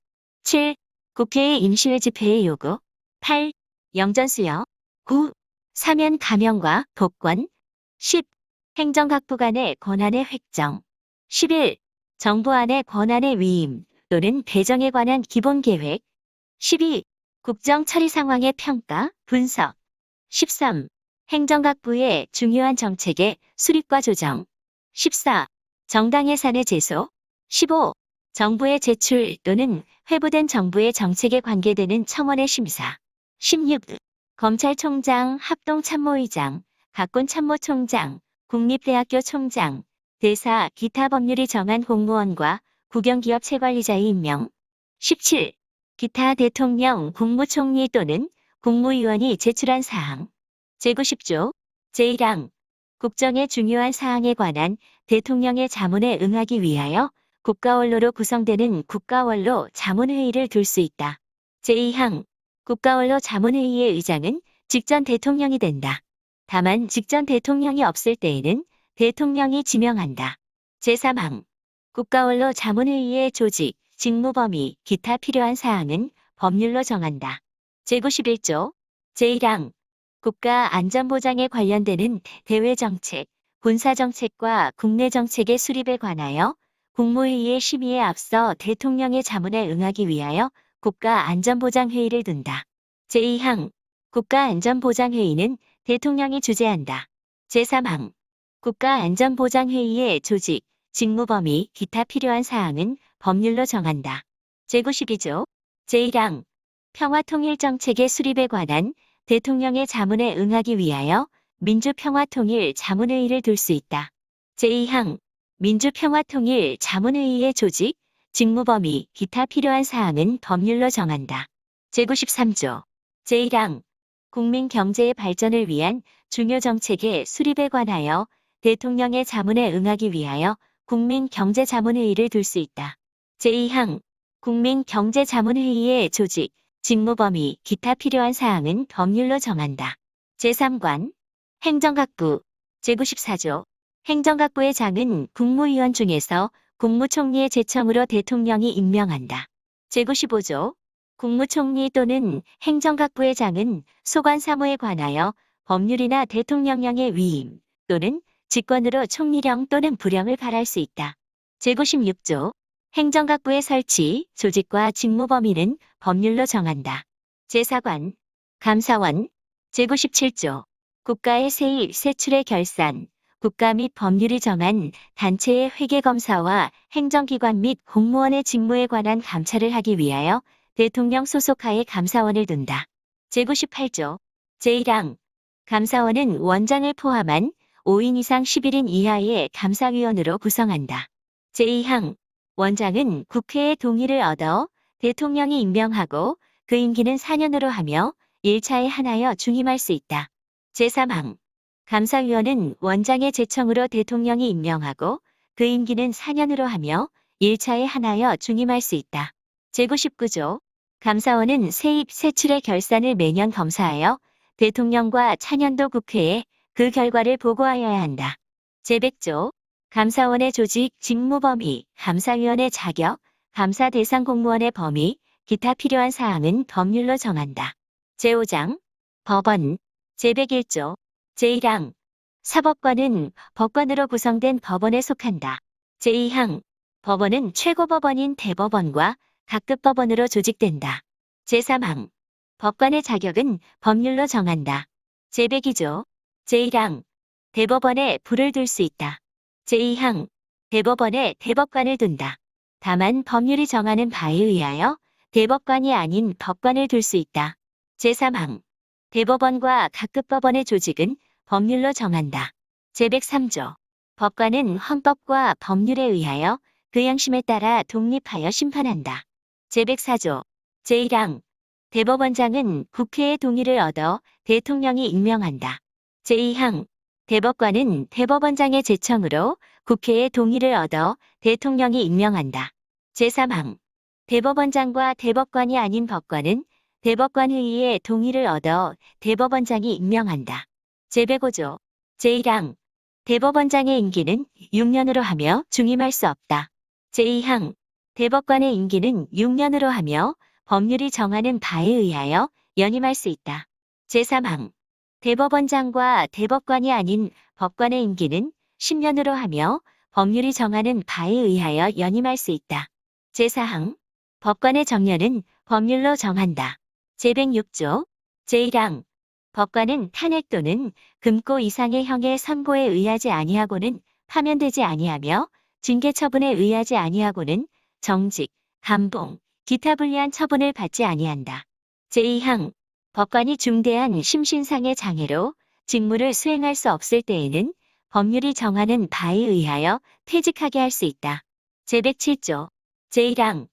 7. 국회의 임시회 집회의 요구. 8. 영전수여. 9. 사면 감형과 복권. 10. 행정각부 간의 권한의 획정. 11. 정부 안의 권한의 위임 또는 배정에 관한 기본계획. 12. 국정 처리 상황의 평가, 분석. 13. 행정각부의 중요한 정책의 수립과 조정. 14. 정당 예산의 제소. 15. 정부의 제출 또는 회부된 정부의 정책에 관계되는 청원의 심사. 16. 검찰총장, 합동참모의장, 각군참모총장, 국립대학교 총장, 대사, 기타 법률이 정한 공무원과 국영기업 채관리자의 임명. 17. 기타 대통령, 국무총리 또는 국무위원이 제출한 사항. 제90조 제1항 국정의 중요한 사항에 관한 대통령의 자문에 응하기 위하여 국가원로로 구성되는 국가원로 자문회의를 둘 수 있다. 제2항 국가원로 자문회의의 의장은 직전 대통령이 된다. 다만 직전 대통령이 없을 때에는 대통령이 지명한다. 제3항 국가원로 자문회의의 조직, 직무 범위, 기타 필요한 사항은 법률로 정한다. 제91조 제1항 국가 안전보장에 관련되는 대외정책, 군사정책과 국내정책의 수립에 관하여 국무회의의 심의에 앞서 대통령의 자문에 응하기 위하여 국가안전보장회의를 둔다. 제2항 국가안전보장회의는 대통령이 주재한다. 제3항 국가안전보장회의의 조직, 직무범위, 기타 필요한 사항은 법률로 정한다. 제92조 제1항 평화통일정책의 수립에 관한 대통령의 자문에 응하기 위하여 민주평화통일 자문회의를 둘 수 있다. 제2항 민주평화통일 자문회의의 조직, 직무범위, 기타 필요한 사항은 법률로 정한다. 제93조 제1항 국민 경제의 발전을 위한 중요 정책의 수립에 관하여 대통령의 자문에 응하기 위하여 국민경제자문회의를 둘 수 있다. 제2항 국민경제자문회의의 조직, 직무 범위, 기타 필요한 사항은 법률로 정한다. 제3관 행정각부 제94조 행정각부의 장은 국무위원 중에서 국무총리의 제청으로 대통령이 임명한다. 제95조 국무총리 또는 행정각부의 장은 소관 사무에 관하여 법률이나 대통령령의 위임 또는 직권으로 총리령 또는 부령을 발할 수 있다. 제96조 행정각부의 설치, 조직과 직무 범위는 법률로 정한다. 제4관 감사원 제97조 국가의 세입, 세출의 결산, 국가 및 법률이 정한 단체의 회계검사와 행정기관 및 공무원의 직무에 관한 감찰을 하기 위하여 대통령 소속하에 감사원을 둔다. 제98조 제1항 감사원은 원장을 포함한 5인 이상 11인 이하의 감사위원으로 구성한다. 제2항 원장은 국회의 동의를 얻어 대통령이 임명하고 그 임기는 4년으로 하며 1차에 하나여 중임할 수 있다. 제3항 감사위원은 원장의 제청으로 대통령이 임명하고 그 임기는 4년으로 하며 1차에 하나여 중임할 수 있다. 제99조 감사원은 세입, 세출의 결산을 매년 검사하여 대통령과 차년도 국회에 그 결과를 보고하여야 한다. 제100조 감사원의 조직, 직무 범위, 감사위원의 자격, 감사 대상 공무원의 범위, 기타 필요한 사항은 법률로 정한다. 제5장 법원 제101조 제1항 사법관은 법관으로 구성된 법원에 속한다. 제2항 법원은 최고법원인 대법원과 각급 법원으로 조직된다. 제3항 법관의 자격은 법률로 정한다. 제102조 제1항 대법원에 불을 둘 수 있다. 제2항 대법원에 대법관을 둔다. 다만 법률이 정하는 바에 의하여 대법관이 아닌 법관을 둘 수 있다. 제3항 대법원과 각급 법원의 조직은 법률로 정한다. 제103조 법관은 헌법과 법률에 의하여 그 양심에 따라 독립하여 심판한다. 제104조 제1항 대법원장은 국회의 동의를 얻어 대통령이 임명한다. 제2항 대법관은 대법원장의 제청으로 국회의 동의를 얻어 대통령이 임명한다. 제3항 대법원장과 대법관이 아닌 법관은 대법관회의의 동의를 얻어 대법원장이 임명한다. 제105조 제1항 대법원장의 임기는 6년으로 하며 중임할 수 없다. 제2항 대법관의 임기는 6년으로 하며 법률이 정하는 바에 의하여 연임할 수 있다. 제3항 대법원장과 대법관이 아닌 법관의 임기는 10년으로 하며 법률이 정하는 바에 의하여 연임할 수 있다. 제4항 법관의 정년은 법률로 정한다. 제106조 제1항 법관은 탄핵 또는 금고 이상의 형의 선고에 의하지 아니하고는 파면되지 아니하며 징계 처분에 의하지 아니하고는 정직, 감봉, 기타 불리한 처분을 받지 아니한다. 제2항 법관이 중대한 심신상의 장애로 직무를 수행할 수 없을 때에는 법률이 정하는 바에 의하여 퇴직하게 할 수 있다. 제107조 제1항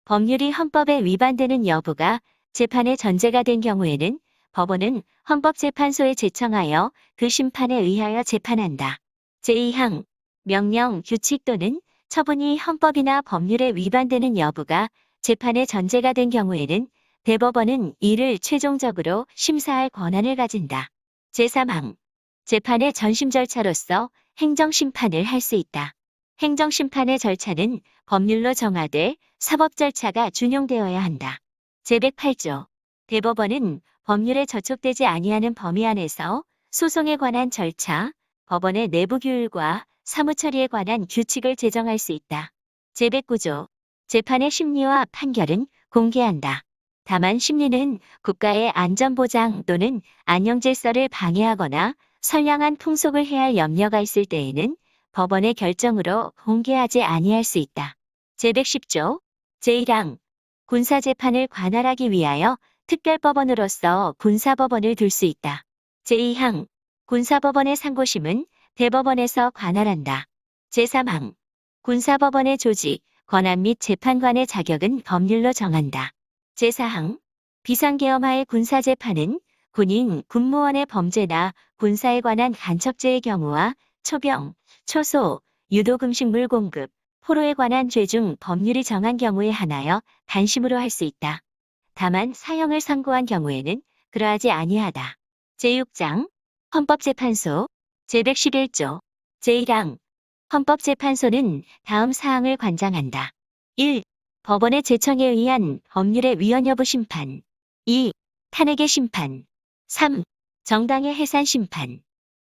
법률이 헌법에 위반되는 여부가 재판의 전제가 된 경우에는 법원은 헌법재판소에 제청하여 그 심판에 의하여 재판한다. 제2항 명령, 규칙 또는 처분이 헌법이나 법률에 위반되는 여부가 재판의 전제가 된 경우에는 대법원은 이를 최종적으로 심사할 권한을 가진다. 제3항 재판의 전심 절차로서 행정심판을 할 수 있다. 행정심판의 절차는 법률로 정하되 사법 절차가 준용되어야 한다. 제108조 대법원은 법률에 저촉되지 아니하는 범위 안에서 소송에 관한 절차, 법원의 내부 규율과 사무처리에 관한 규칙을 제정할 수 있다. 제109조 재판의 심리와 판결은 공개한다. 다만 심리는 국가의 안전보장 또는 안녕질서를 방해하거나 선량한 통속을 해할 염려가 있을 때에는 법원의 결정으로 공개하지 아니할 수 있다. 제110조 제1항 군사재판을 관할하기 위하여 특별법원으로서 군사법원을 둘 수 있다. 제2항 군사법원의 상고심은 대법원에서 관할한다. 제3항 군사법원의 조직, 권한 및 재판관의 자격은 법률로 정한다. 제4항 비상계엄하의 군사재판은 군인, 군무원의 범죄나 군사에 관한 간첩죄의 경우와 초병, 초소, 유도금식물 공급, 포로에 관한 죄 중 법률이 정한 경우에 하나여 단심으로 할 수 있다. 다만 사형을 선고한 경우에는 그러하지 아니하다. 제6장 헌법재판소 제111조 제1항 헌법재판소는 다음 사항을 관장한다. 1. 법원의 제청에 의한 법률의 위헌 여부 심판. 2. 탄핵의 심판. 3. 정당의 해산 심판.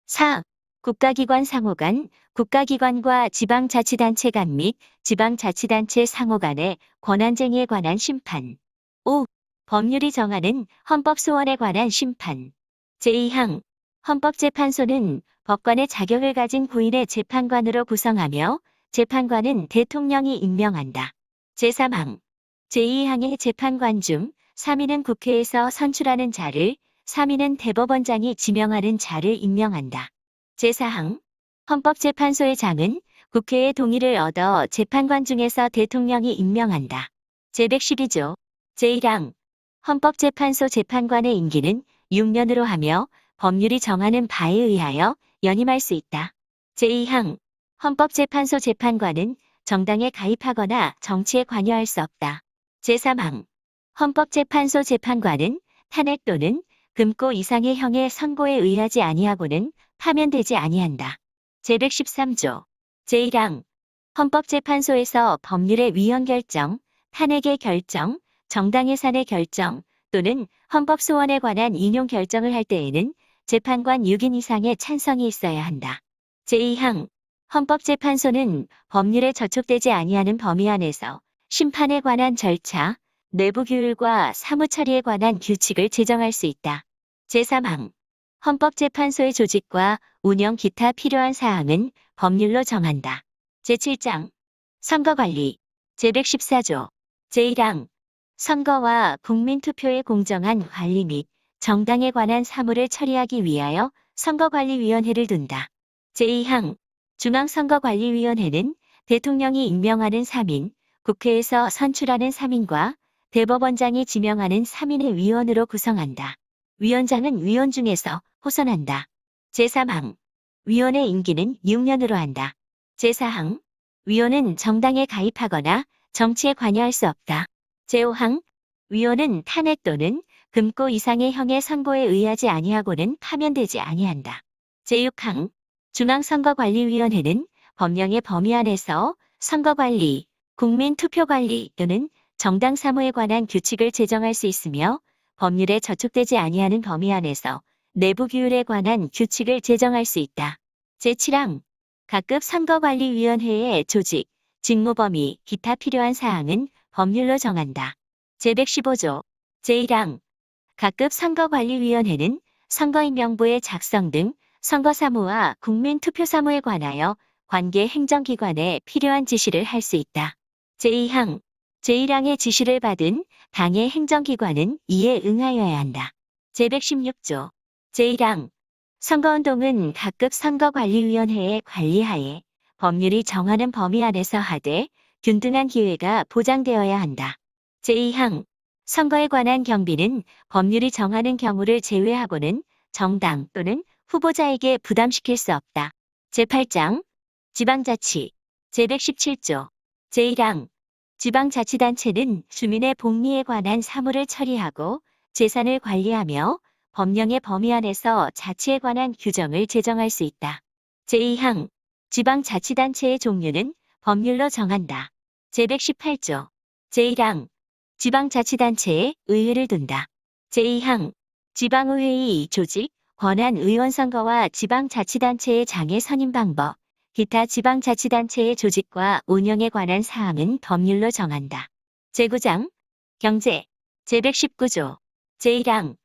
4. 국가기관 상호 간, 국가기관과 지방자치단체 간 및 지방자치단체 상호 간의 권한쟁의에 관한 심판. 5. 법률이 정하는 헌법소원에 관한 심판. 제2항 헌법재판소는 법관의 자격을 가진 고인의 재판관으로 구성하며 재판관은 대통령이 임명한다. 제3항 제2항의 재판관 중 3인은 국회에서 선출하는 자를, 3인은 대법원장이 지명하는 자를 임명한다. 제4항 헌법재판소의 장은 국회의 동의를 얻어 재판관 중에서 대통령이 임명한다. 제112조 제1항 헌법재판소 재판관의 임기는 6년으로 하며 법률이 정하는 바에 의하여 연임할 수 있다. 제2항 헌법재판소 재판관은 정당에 가입하거나 정치에 관여할 수 없다. 제3항 헌법재판소 재판관은 탄핵 또는 금고 이상의 형의 선고에 의하지 아니하고는 파면되지 아니한다. 제113조 제1항 헌법재판소에서 법률의 위헌 결정, 탄핵의 결정, 정당해산의 결정 또는 헌법소원에 관한 인용 결정을 할 때에는 재판관 6인 이상의 찬성이 있어야 한다. 제2항 헌법재판소는 법률에 저촉되지 아니하는 범위 안에서 심판에 관한 절차, 내부 규율과 사무처리에 관한 규칙을 제정할 수 있다. 제3항 헌법재판소의 조직과 운영 기타 필요한 사항은 법률로 정한다. 제7장 선거관리 제114조 제1항 선거와 국민투표의 공정한 관리 및 정당에 관한 사무를 처리하기 위하여 선거관리위원회를 둔다. 제2항 중앙선거관리위원회는 대통령이 임명하는 3인, 국회에서 선출하는 3인과 대법원장이 지명하는 3인의 위원으로 구성한다. 위원장은 위원 중에서 호선한다. 제3항 위원의 임기는 6년으로 한다. 제4항 위원은 정당에 가입하거나 정치에 관여할 수 없다. 제5항 위원은 탄핵 또는 금고 이상의 형의 선고에 의하지 아니하고는 파면되지 아니한다. 제6항 중앙선거관리위원회는 법령의 범위 안에서 선거관리, 국민투표관리 또는 정당 사무에 관한 규칙을 제정할 수 있으며 법률에 저촉되지 아니하는 범위 안에서 내부 규율에 관한 규칙을 제정할 수 있다. 제7항 각급 선거관리위원회의 조직, 직무 범위, 기타 필요한 사항은 법률로 정한다. 제115조 제1항 각급 선거관리위원회는 선거인명부의 작성 등 선거사무와 국민투표사무에 관하여 관계 행정기관에 필요한 지시를 할 수 있다. 제2항 제1항의 지시를 받은 당의 행정기관은 이에 응하여야 한다. 제116조 제1항 선거운동은 각급 선거관리위원회의 관리하에 법률이 정하는 범위 안에서 하되 균등한 기회가 보장되어야 한다. 제2항 선거에 관한 경비는 법률이 정하는 경우를 제외하고는 정당 또는 후보자에게 부담시킬 수 없다. 제8장 지방자치 제117조 제1항 지방자치단체는 주민의 복리에 관한 사무를 처리하고 재산을 관리하며 법령의 범위 안에서 자치에 관한 규정을 제정할 수 있다. 제2항 지방자치단체의 종류는 법률로 정한다. 제118조 제1항 지방자치단체에 의회를 둔다. 제2항 지방의회의 조직, 권한 의원 선거와 지방자치단체의 장애 선임 방법, 기타 지방자치단체의 조직과 운영에 관한 사항은 법률로 정한다. 제9장 경제 제119조 제1항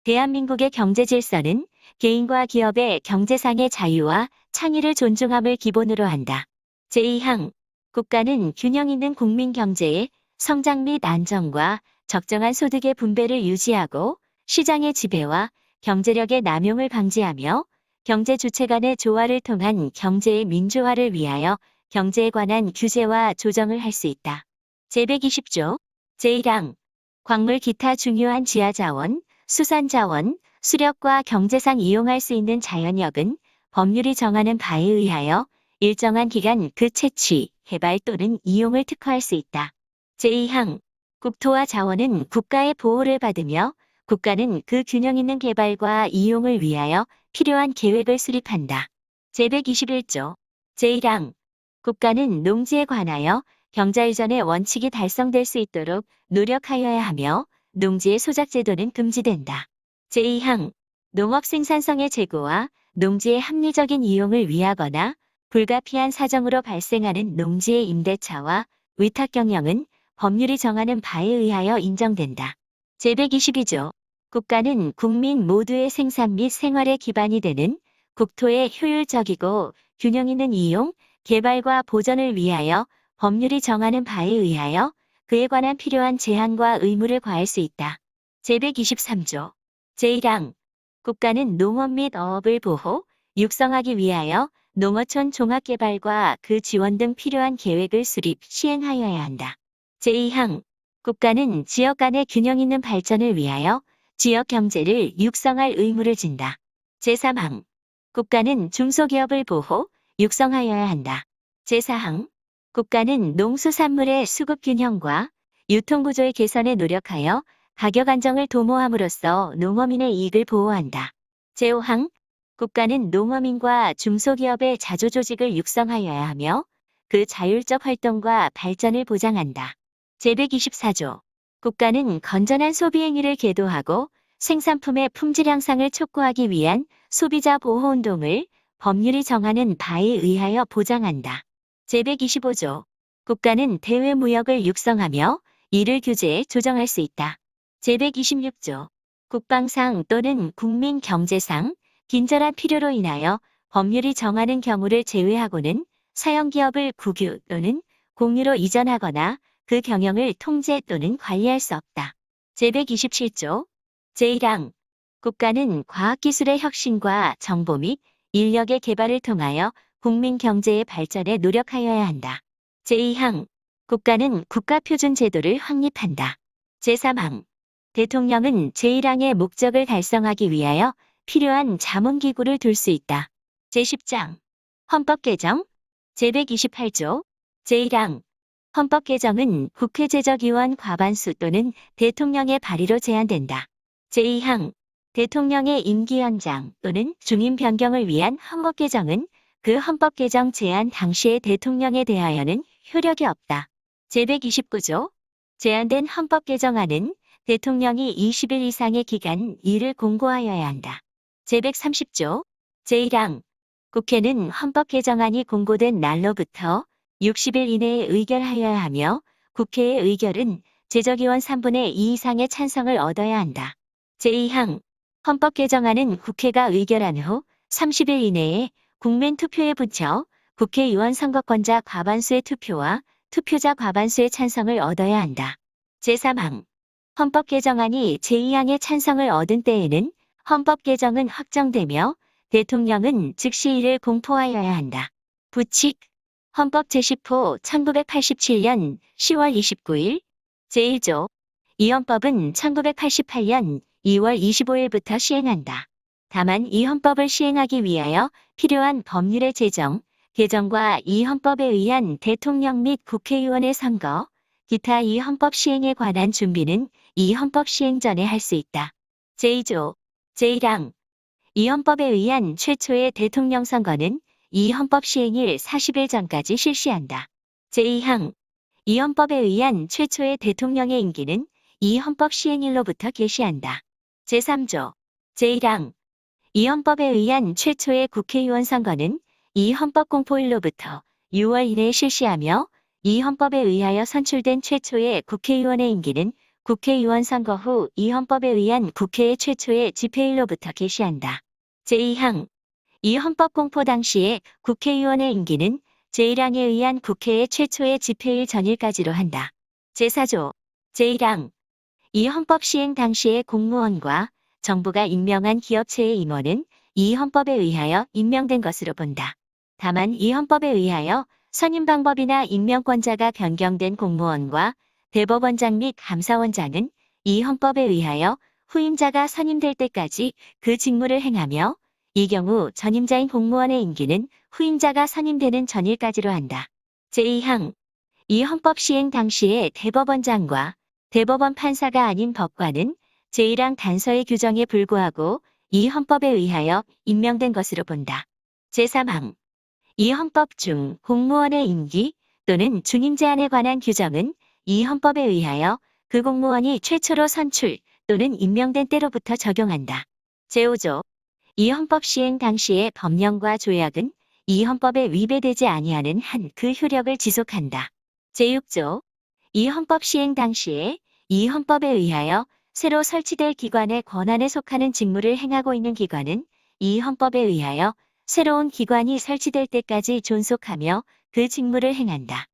대한민국의 경제 질서는 개인과 기업의 경제상의 자유와 창의를 존중함을 기본으로 한다. 제2항 국가는 균형 있는 국민 경제의 성장 및 안정과 적정한 소득의 분배를 유지하고 시장의 지배와 경제력의 남용을 방지하며 경제 주체 간의 조화를 통한 경제의 민주화를 위하여 경제에 관한 규제와 조정을 할 수 있다. 제120조 제1항 광물 기타 중요한 지하자원, 수산자원, 수력과 경제상 이용할 수 있는 자연력은 법률이 정하는 바에 의하여 일정한 기간 그 채취, 개발 또는 이용을 특화할 수 있다. 제2항 국토와 자원은 국가의 보호를 받으며 국가는 그 균형 있는 개발과 이용을 위하여 필요한 계획을 수립한다. 제121조 제1항 국가는 농지에 관하여 경자유전의 원칙이 달성될 수 있도록 노력하여야 하며 농지의 소작제도는 금지된다. 제2항 농업 생산성의 제고와 농지의 합리적인 이용을 위하거나 불가피한 사정으로 발생하는 농지의 임대차와 위탁 경영은 법률이 정하는 바에 의하여 인정된다. 제122조 국가는 국민 모두의 생산 및 생활의 기반이 되는 국토의 효율적이고 균형 있는 이용, 개발과 보전을 위하여 법률이 정하는 바에 의하여 그에 관한 필요한 제한과 의무를 과할 수 있다. 제123조 제1항 국가는 농업 및 어업을 보호, 육성하기 위하여 농어촌 종합개발과 그 지원 등 필요한 계획을 수립, 시행하여야 한다. 제2항 국가는 지역 간의 균형 있는 발전을 위하여 지역 경제를 육성할 의무를 진다. 제3항 국가는 중소기업을 보호, 육성하여야 한다. 제4항 국가는 농수산물의 수급 균형과 유통구조의 개선에 노력하여 가격 안정을 도모함으로써 농어민의 이익을 보호한다. 제5항 국가는 농어민과 중소기업의 자주조직을 육성하여야 하며 그 자율적 활동과 발전을 보장한다. 제124조 국가는 건전한 소비 행위를 계도하고 생산품의 품질 향상을 촉구하기 위한 소비자 보호 운동을 법률이 정하는 바에 의하여 보장한다. 제125조 국가는 대외 무역을 육성하며 이를 규제해 조정할 수 있다. 제126조 국방상 또는 국민 경제상 긴절한 필요로 인하여 법률이 정하는 경우를 제외하고는 사형기업을 국유 또는 공유로 이전하거나 그 경영을 통제 또는 관리할 수 없다. 제127조 제1항 국가는 과학기술의 혁신과 정보 및 인력의 개발을 통하여 국민 경제의 발전에 노력하여야 한다. 제2항 국가는 국가표준제도를 확립한다. 제3항 대통령은 제1항의 목적을 달성하기 위하여 필요한 자문기구를 둘 수 있다. 제10장 헌법 개정 제128조 제1항 헌법 개정은 국회 제적위원 과반수 또는 대통령의 발의로 제한된다. 제2항 대통령의 임기 연장 또는 중임 변경을 위한 헌법 개정은 그 헌법 개정 제안 당시의 대통령에 대하여는 효력이 없다. 제129조 제안된 헌법 개정안은 대통령이 20일 이상의 기간 이를 공고하여야 한다. 제130조 제1항 국회는 헌법 개정안이 공고된 날로부터 60일 이내에 의결하여야 하며 국회의 의결은 제적위원 3분의 2 이상의 찬성을 얻어야 한다. 제2항 헌법 개정안은 국회가 의결한 후 30일 이내에 국민 투표에 붙여 국회의원 선거권자 과반수의 투표와 투표자 과반수의 찬성을 얻어야 한다. 제3항 헌법 개정안이 제2항의 찬성을 얻은 때에는 헌법 개정은 확정되며 대통령은 즉시 이를 공포하여야 한다. 부칙 헌법 제10호 1987년 10월 29일 제1조 이 헌법은 1988년 2월 25일부터 시행한다. 다만 이 헌법을 시행하기 위하여 필요한 법률의 제정, 개정과 이 헌법에 의한 대통령 및 국회의원의 선거, 기타 이 헌법 시행에 관한 준비는 이 헌법 시행 전에 할 수 있다. 제2조 제1항 이 헌법에 의한 최초의 대통령 선거는 이 헌법 시행일 40일 전까지 실시한다. 제2항 이 헌법에 의한 최초의 대통령의 임기는 이 헌법 시행일로부터 개시한다. 제3조 제1항 이 헌법에 의한 최초의 국회의원 선거는 이 헌법 공포일로부터 6월 이내에 실시하며 이 헌법에 의하여 선출된 최초의 국회의원의 임기는 국회의원 선거 후 이 헌법에 의한 국회의 최초의 집회일로부터 개시한다. 제2항 이 헌법 공포 당시의 국회의원의 임기는 제1항에 의한 국회의 최초의 집회일 전일까지로 한다. 제4조 제1항 이 헌법 시행 당시의 공무원과 정부가 임명한 기업체의 임원은 이 헌법에 의하여 임명된 것으로 본다. 다만 이 헌법에 의하여 선임 방법이나 임명권자가 변경된 공무원과 대법원장 및 감사원장은 이 헌법에 의하여 후임자가 선임될 때까지 그 직무를 행하며 이 경우 전임자인 공무원의 임기는 후임자가 선임되는 전일까지로 한다. 제2항 이 헌법 시행 당시에 대법원장과 대법원 판사가 아닌 법관은 제1항 단서의 규정에 불구하고 이 헌법에 의하여 임명된 것으로 본다. 제3항 이 헌법 중 공무원의 임기 또는 중임 제한에 관한 규정은 이 헌법에 의하여 그 공무원이 최초로 선출 또는 임명된 때로부터 적용한다. 제5조 이 헌법 시행 당시의 법령과 조약은 이 헌법에 위배되지 아니하는 한 그 효력을 지속한다. 제6조 이 헌법 시행 당시에 이 헌법에 의하여 새로 설치될 기관의 권한에 속하는 직무를 행하고 있는 기관은 이 헌법에 의하여 새로운 기관이 설치될 때까지 존속하며 그 직무를 행한다.